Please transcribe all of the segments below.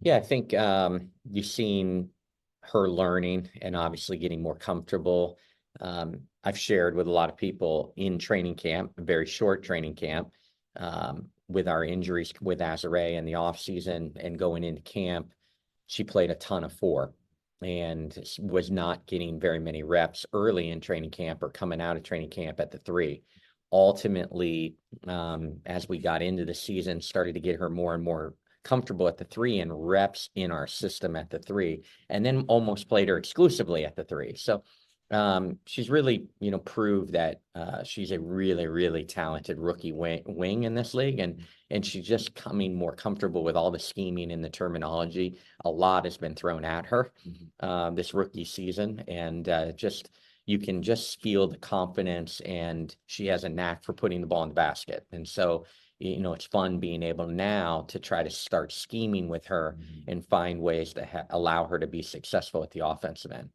Yeah, I think you've seen her learning and obviously getting more comfortable. I've shared with a lot of people in training camp, a very short training camp, with our injuries with Azare in the off season and going into camp. She played a ton of four and was not getting very many reps early in training camp or coming out of training camp at the three. Ultimately, as we got into the season, started to get her more and more comfortable at the three and reps in our system at the three, and then almost played her exclusively at the three. So she's really, proved that she's a really, really talented rookie wing in this league, and she's just coming more comfortable with all the scheming and the terminology. A lot has been thrown at her this rookie season, and just you can just feel the confidence, and she has a knack for putting the ball in the basket. And so, it's fun being able now to try to start scheming with her and find ways to allow her to be successful at the offensive end.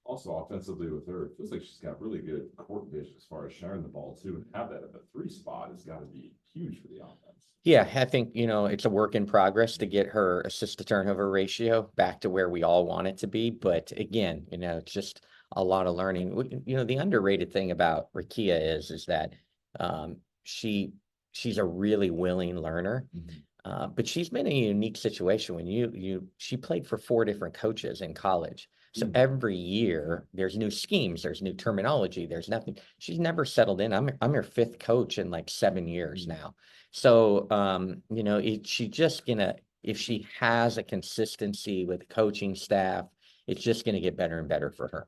Also, offensively with her, it feels like she's got really good court vision as far as sharing the ball too, and have that at the three spot has got to be huge for the offense. Yeah, I think, it's a work in progress to get her assist to turnover ratio back to where we all want it to be. But again, it's just a lot of learning. The underrated thing about Rickea is that um, she she's a really willing learner. But she's been in a unique situation when she played for four different coaches in college. So every year there's new schemes, there's new terminology, there's nothing. She's never settled in. I'm her fifth coach in like 7 years now. So she just gonna, if she has a consistency with the coaching staff, it's just gonna get better and better for her.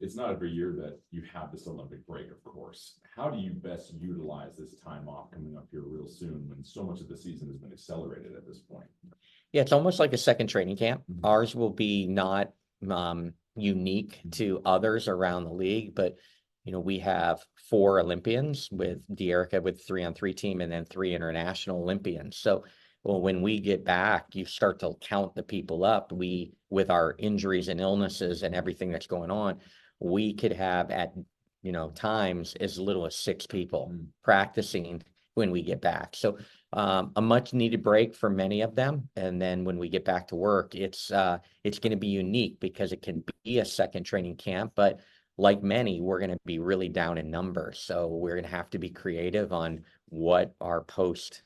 It's not every year that you have this Olympic break, of course. How do you best utilize this time off coming up here real soon when so much of the season has been accelerated at this point? Yeah, it's almost like a second training camp. Ours will be not unique to others around the league, but we have four Olympians with De'Erica with 3-on-3 team and then three international Olympians. So, well, when we get back, you start to count the people up. We, with our injuries and illnesses and everything that's going on, we could have at times as little as six people practicing when we get back. So a much needed break for many of them. And then when we get back to work, it's going to be unique because it can be a second training camp, but like many, we're going to be really down in numbers. So we're going to have to be creative on what our post,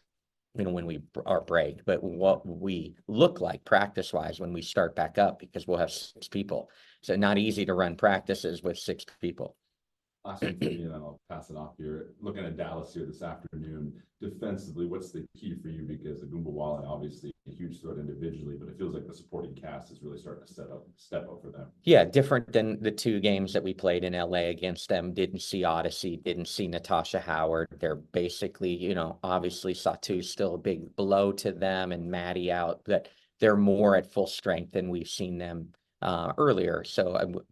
when we our break, but what we look like practice wise when we start back up, because we'll have six people. So not easy to run practices with six people. Last one for me, and then I'll pass it off here. Looking at Dallas here this afternoon, defensively, what's the key for you? Because Agumbawale, obviously a huge threat individually, but it feels like the supporting cast is really starting to step up for them. Yeah, different than the two games that we played in LA against them. Didn't see Odyssey, didn't see Natasha Howard. They're basically, obviously Satu's still a big blow to them and Maddie out, but they're more at full strength than we've seen them earlier. So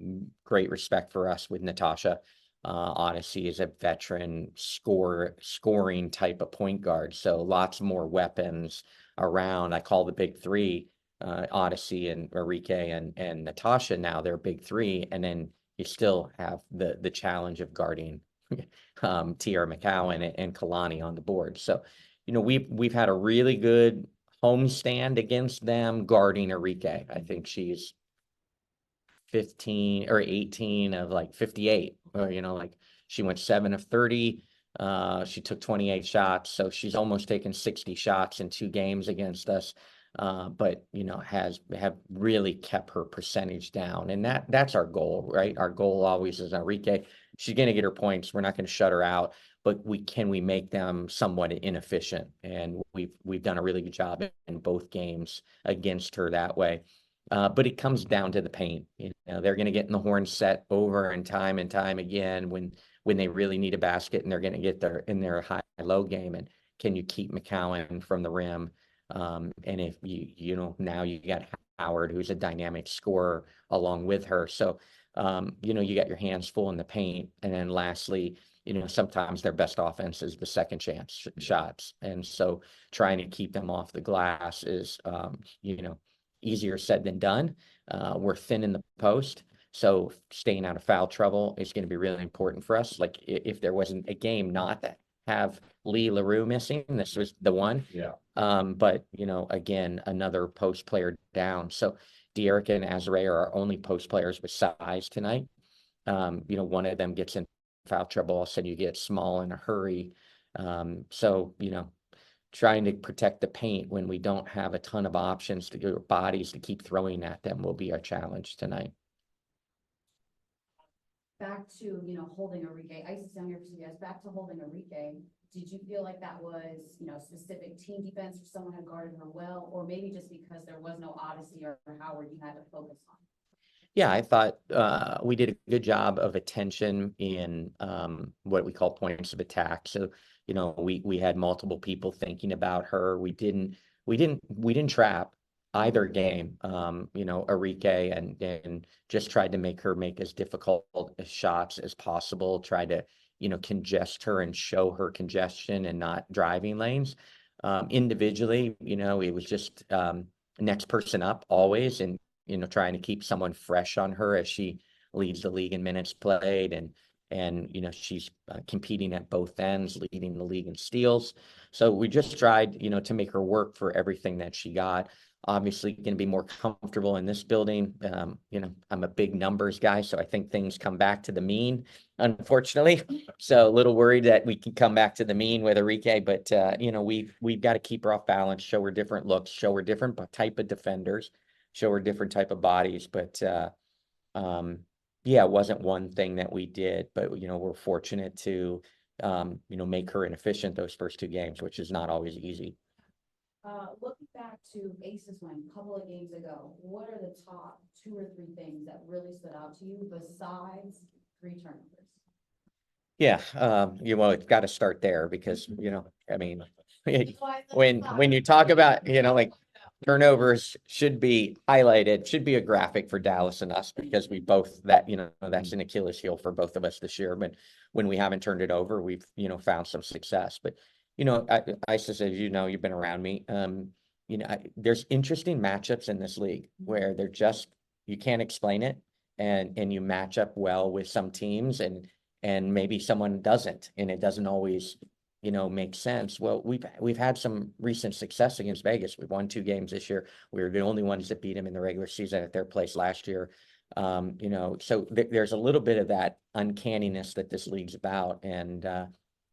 great respect for us with Natasha. Odyssey is a veteran scoring type of point guard. So lots more weapons around. I call the big three Odyssey and Rickea and Natasha now, they're big three, and then you still have the challenge of guarding T.R. McCowan and Kalani on the board. So, we've had a really good homestand against them guarding Rickea. I think she's 15 or 18 of like 58, or like she went 7 of 30. She took 28 shots, so she's almost taken 60 shots in 2 games against us. But have really kept her percentage down, and that's our goal, right? Our goal always is Rickea. She's going to get her points. We're not going to shut her out, but we make them somewhat inefficient, and we've done a really good job in both games against her that way. But it comes down to the paint. They're going to get in the horn set over and time again when they really need a basket, and they're going to get in their high-low game. And can you keep McCowan from the rim? And if now you got Howard, who's a dynamic scorer along with her. So, you got your hands full in the paint. And then lastly, sometimes their best offense is the second chance shots. And so trying to keep them off the glass is, easier said than done. We're thin in the post. So staying out of foul trouble is going to be really important for us. Like if there wasn't a game, not that have Lee LaRue missing. This was the one. Yeah. But, you know, again, another post player down. So De'Erica and Azarea are our only post players with size tonight. You know, one of them gets in foul trouble, all of a sudden you get small in a hurry. So, you know, trying to protect the paint when we don't have a ton of options to get bodies to keep throwing at them will be our challenge tonight. Back to, you know, holding Rickea, Ice is down here for CBS, back to holding Rickea. Did you feel like that was, you know, specific team defense or someone had guarded her well, or maybe just because there was no Odyssey or Howard you had to focus on? Yeah, I thought we did a good job of attention in what we call points of attack. So, you know, we had multiple people thinking about her. We didn't trap either game. You know, Rickea and just tried to make her make as difficult shots as possible. Try to, you know, congest her and show her congestion and not driving lanes. Individually, you know, it was just next person up always, and you know, trying to keep someone fresh on her as she leads the league in minutes played, and you know, she's competing at both ends, leading the league in steals. So we just tried, you know, to make her work for everything that she got. Obviously going to be more comfortable in this building. You know, I'm a big numbers guy, so I think things come back to the mean, unfortunately. So a little worried that we can come back to the mean with Rickea, but you know, we've got to keep her off balance, show her different looks, show her different type of defenders, show her different type of bodies. But yeah, it wasn't one thing that we did, but you know, we're fortunate to you know, make her inefficient those first two games, which is not always easy. Looking back to Aces win a couple of games ago, what are the top 2 or 3 things that really stood out to you besides 3 turnovers? Yeah, you well, it's got to start there because, you know, I mean, when you talk about, you know, like turnovers should be highlighted, should be a graphic for Dallas and us, because we both, that, you know, that's an Achilles heel for both of us this year. But when we haven't turned it over, we've, you know, found some success. But, you know, Isis, as you know, you've been around me. You know, there's interesting matchups in this league where they're just, you can't explain it, and you match up well with some teams, and maybe someone doesn't, and it doesn't always, you know, make sense. Well, we've had some recent success against Vegas. We've won 2 games this year. We were the only ones that beat them in the regular season at their place last year. You know, so there's a little bit of that uncanniness that this league's about, and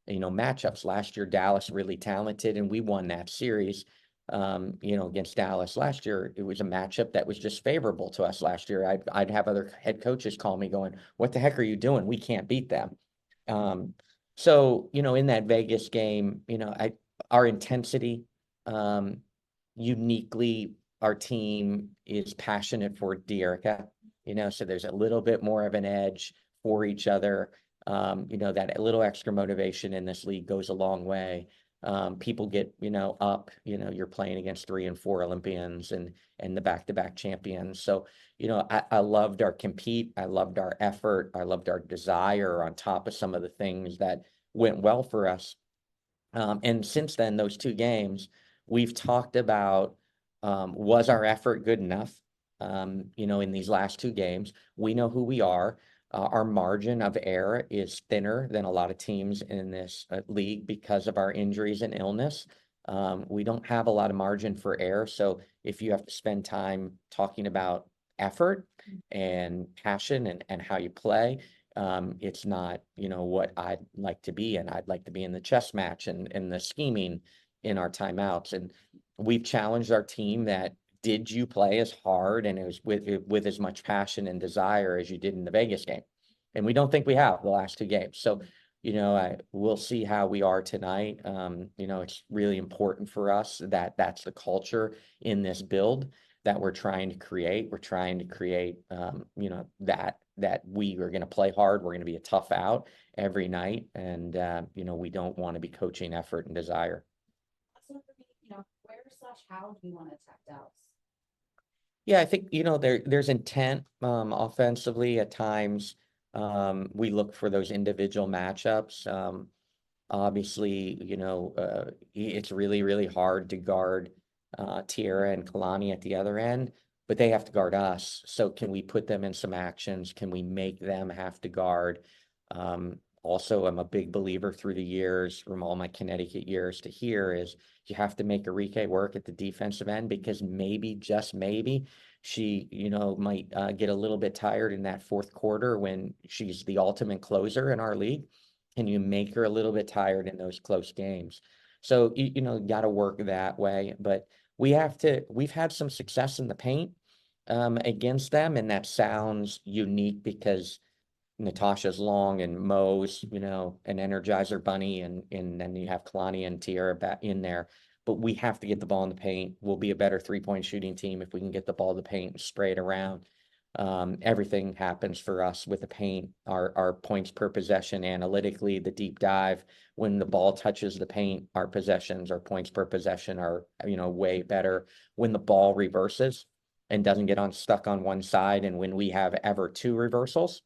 you know, matchups. Last year, Dallas really talented, and we won that series. You know, against Dallas last year, it was a matchup that was just favorable to us last year. I'd have other head coaches call me going, "What the heck are you doing? We can't beat them." So, you know, in that Vegas game, you know, our intensity, uniquely, our team is passionate for De'Erica, you know, so there's a little bit more of an edge for each other. You know, that little extra motivation in this league goes a long way. People get, you know, up, you know, you're playing against 3 and 4 Olympians and the back-to-back champions. So, you know, I loved our compete. I loved our effort. I loved our desire on top of some of the things that went well for us. And since then, those 2 games, we've talked about, was our effort good enough? You know, in these last 2 games, we know who we are. Our margin of error is thinner than a lot of teams in this league because of our injuries and illness. We don't have a lot of margin for error. So if you have to spend time talking about effort and passion and how you play, it's not, you know, what I'd like to be. And I'd like to be in the chess match and the scheming in our timeouts. And we've challenged our team that, did you play as hard and it was with as much passion and desire as you did in the Vegas game? And we don't think we have the last 2 games. So, you know, we'll see how we are tonight. You know, it's really important for us that that's the culture in this build that we're trying to create. We're trying to create, you know, that we are going to play hard. We're going to be a tough out every night. And, you know, we don't want to be coaching effort and desire. So for me, you know, where/how do you want to attack Dallas? Yeah, I think, you know, there's intent offensively at times. We look for those individual matchups. Obviously, you know, it's really, really hard to guard Tierra and Kalani at the other end, but they have to guard us. So can we put them in some actions? Can we make them have to guard? also am a big believer through the years, from all my Connecticut years to here, is you have to make Rickea work at the defensive end, because maybe, just maybe, she, might get a little bit tired in that fourth quarter when she's the ultimate closer in our league. Can you make her a little bit tired in those close games? So, got to work that way. But we've had some success in the paint against them, and that sounds unique because Natasha's long and Mo's, an Energizer Bunny, and then you have Kalani and Tiara back in there. But we have to get the ball in the paint. We'll be a better three-point shooting team if we can get the ball in the paint and spray it around. Everything happens for us with the paint. Our points per possession analytically, the deep dive, when the ball touches the paint, our possessions, our points per possession are, way better. When the ball reverses and doesn't get stuck on one side, and when we have ever two reversals,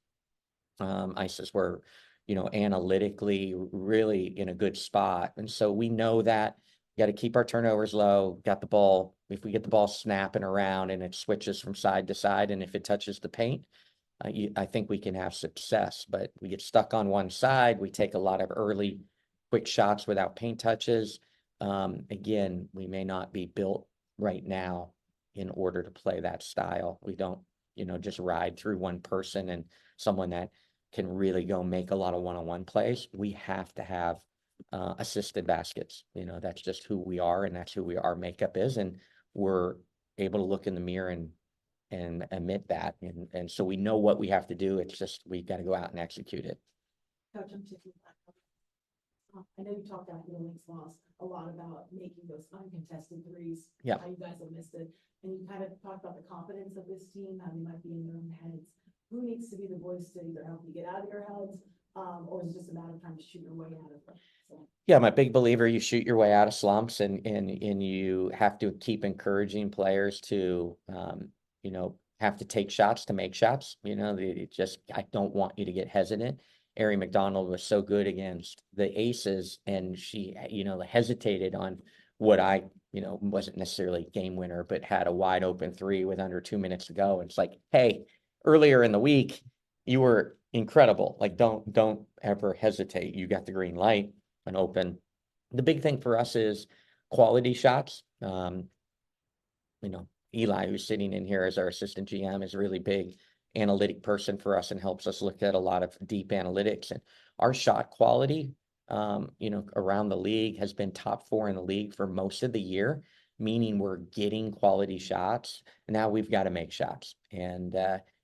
ISIS were, analytically really in a good spot. And so we know that we got to keep our turnovers low, got the ball. If we get the ball snapping around and it switches from side to side, and if it touches the paint, I think we can have success. But we get stuck on one side, we take a lot of early quick shots without paint touches. Again, we may not be built right now in order to play that style. We don't, just ride through one person and someone that can really go make a lot of one-on-one plays. We have to have assisted baskets. That's just who we are, and that's who our makeup is. And we're able to look in the mirror and admit that. And so we know what we have to do. It's just, we got to go out and execute it. Coach, I'm Tiffany. I know you talked after the Lynx loss a lot about making those uncontested threes. Yeah. How you guys have missed it. And you kind of talked about the confidence of this team, how they might be in their own heads. Who needs to be the voice to either help you get out of your heads, or is it just a matter of trying to shoot your way out of it? So. Yeah, I'm a big believer you shoot your way out of slumps, and you have to keep encouraging players to, have to take shots to make shots. I don't want you to get hesitant. Ari McDonald was so good against the Aces, and she, hesitated on what I, wasn't necessarily game winner, but had a wide open three with under 2 minutes to go. And it's like, hey, earlier in the week, you were incredible. Like, don't ever hesitate. You got the green light and open. The big thing for us is quality shots. Eli, who's sitting in here as our assistant GM, is a really big analytic person for us and helps us look at a lot of deep analytics. And our shot quality, around the league has been top 4 in the league for most of the year, meaning we're getting quality shots. Now we've got to make shots. And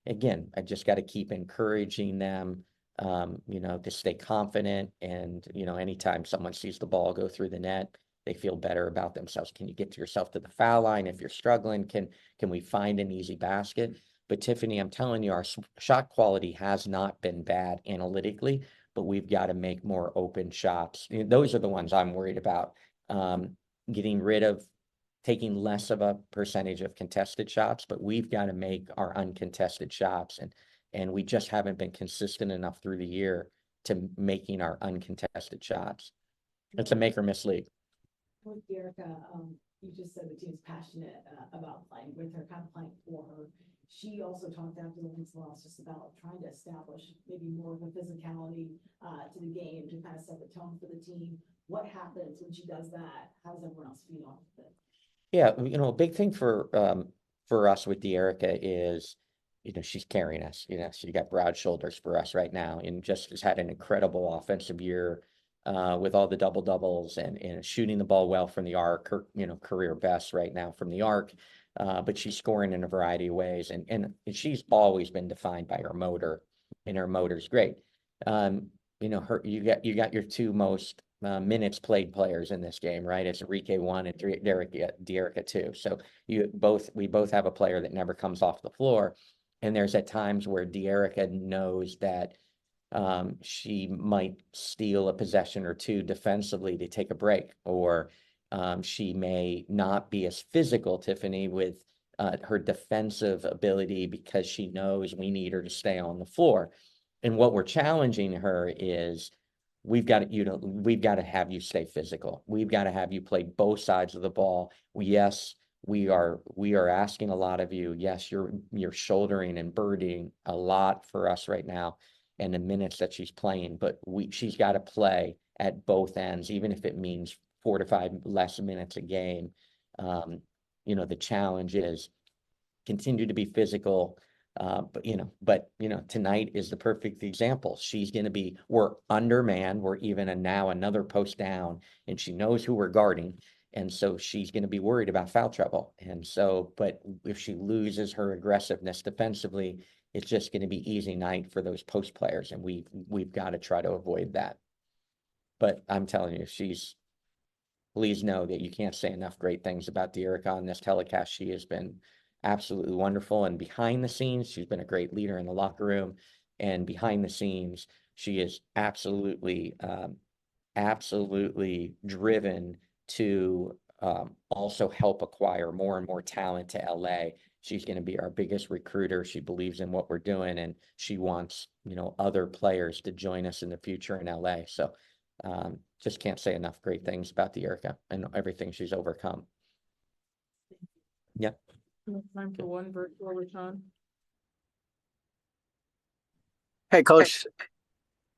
again, I just got to keep encouraging them, to stay confident. And, anytime someone sees the ball go through the net, they feel better about themselves. Can you get yourself to the foul line? If you're struggling, can we find an easy basket? But Tiffany, I'm telling you, our shot quality has not been bad analytically, but we've got to make more open shots. Those are the ones I'm worried about. Getting rid of, taking less of a percentage of contested shots, but we've got to make our uncontested shots. And we just haven't been consistent enough through the year to making our uncontested shots. It's a make or miss league. With Erica, you just said the team's passionate about playing with her, kind of playing for her. She also talked after the Lynx loss just about trying to establish maybe more of a physicality to the game to kind of set the tone for the team. What happens when she does that? How does everyone else feed off of it? Yeah, a big thing for us with Erica is, she's carrying us. She got broad shoulders for us right now, and just has had an incredible offensive year with all the double doubles and shooting the ball well from the arc. Her, career best right now from the arc. But she's scoring in a variety of ways, and she's always been defined by her motor, and her motor's great. You got your two most minutes played players in this game, right? It's Rickea 1 and Rickea 2. So we both have a player that never comes off the floor, and there's at times where Rickea knows that she might steal a possession or two defensively to take a break, or she may not be as physical, Tiffany, with her defensive ability because she knows we need her to stay on the floor. And what we're challenging her is, we've got to have you stay physical. We've got to have you play both sides of the ball. Yes, we are asking a lot of you. Yes, you're shouldering and birding a lot for us right now. and the minutes that she's playing, but she's got to play at both ends, even if it means 4 to 5 less minutes a game. You know, the challenge is continue to be physical. But tonight is the perfect example. She's going to be, we're undermanned. We're even now another post down, and she knows who we're guarding. And so she's going to be worried about foul trouble. And so, but if she loses her aggressiveness defensively, it's just going to be easy night for those post players. And we've got to try to avoid that. But I'm telling you, please know that you can't say enough great things about Rickea on this telecast. She has been absolutely wonderful. And behind the scenes, she's been a great leader in the locker room. And behind the scenes, she is absolutely driven to also help acquire more and more talent to LA. She's going to be our biggest recruiter. She believes in what we're doing, and she wants, other players to join us in the future in LA. So just can't say enough great things about Rickea and everything she's overcome. Yeah. Time for one virtual, Rashawn. Hey, Coach.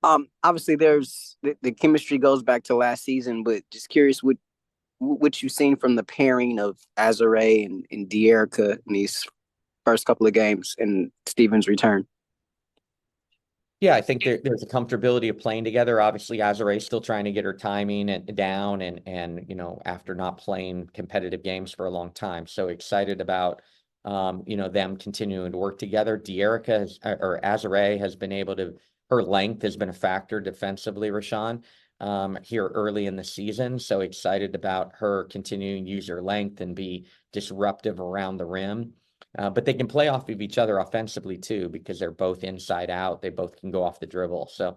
Obviously, there's the chemistry goes back to last season, but just curious what you've seen from the pairing of Azare and Rickea in these first couple of games and Steven's return. Yeah, I think there's a comfortability of playing together. Obviously, Azare is still trying to get her timing down and after not playing competitive games for a long time. So excited about them continuing to work together. Azare has been able to, her length has been a factor defensively, Rashawn, here early in the season. So excited about her continuing to use her length and be disruptive around the rim. But they can play off of each other offensively too, because they're both inside out. They both can go off the dribble. So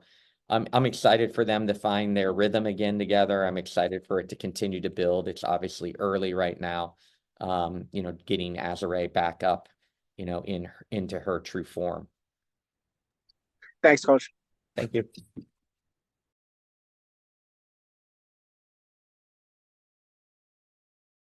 I'm excited for them to find their rhythm again together. I'm excited for it to continue to build. It's obviously early right now, getting Azare back up, into her true form. Thanks, Coach. Thank you.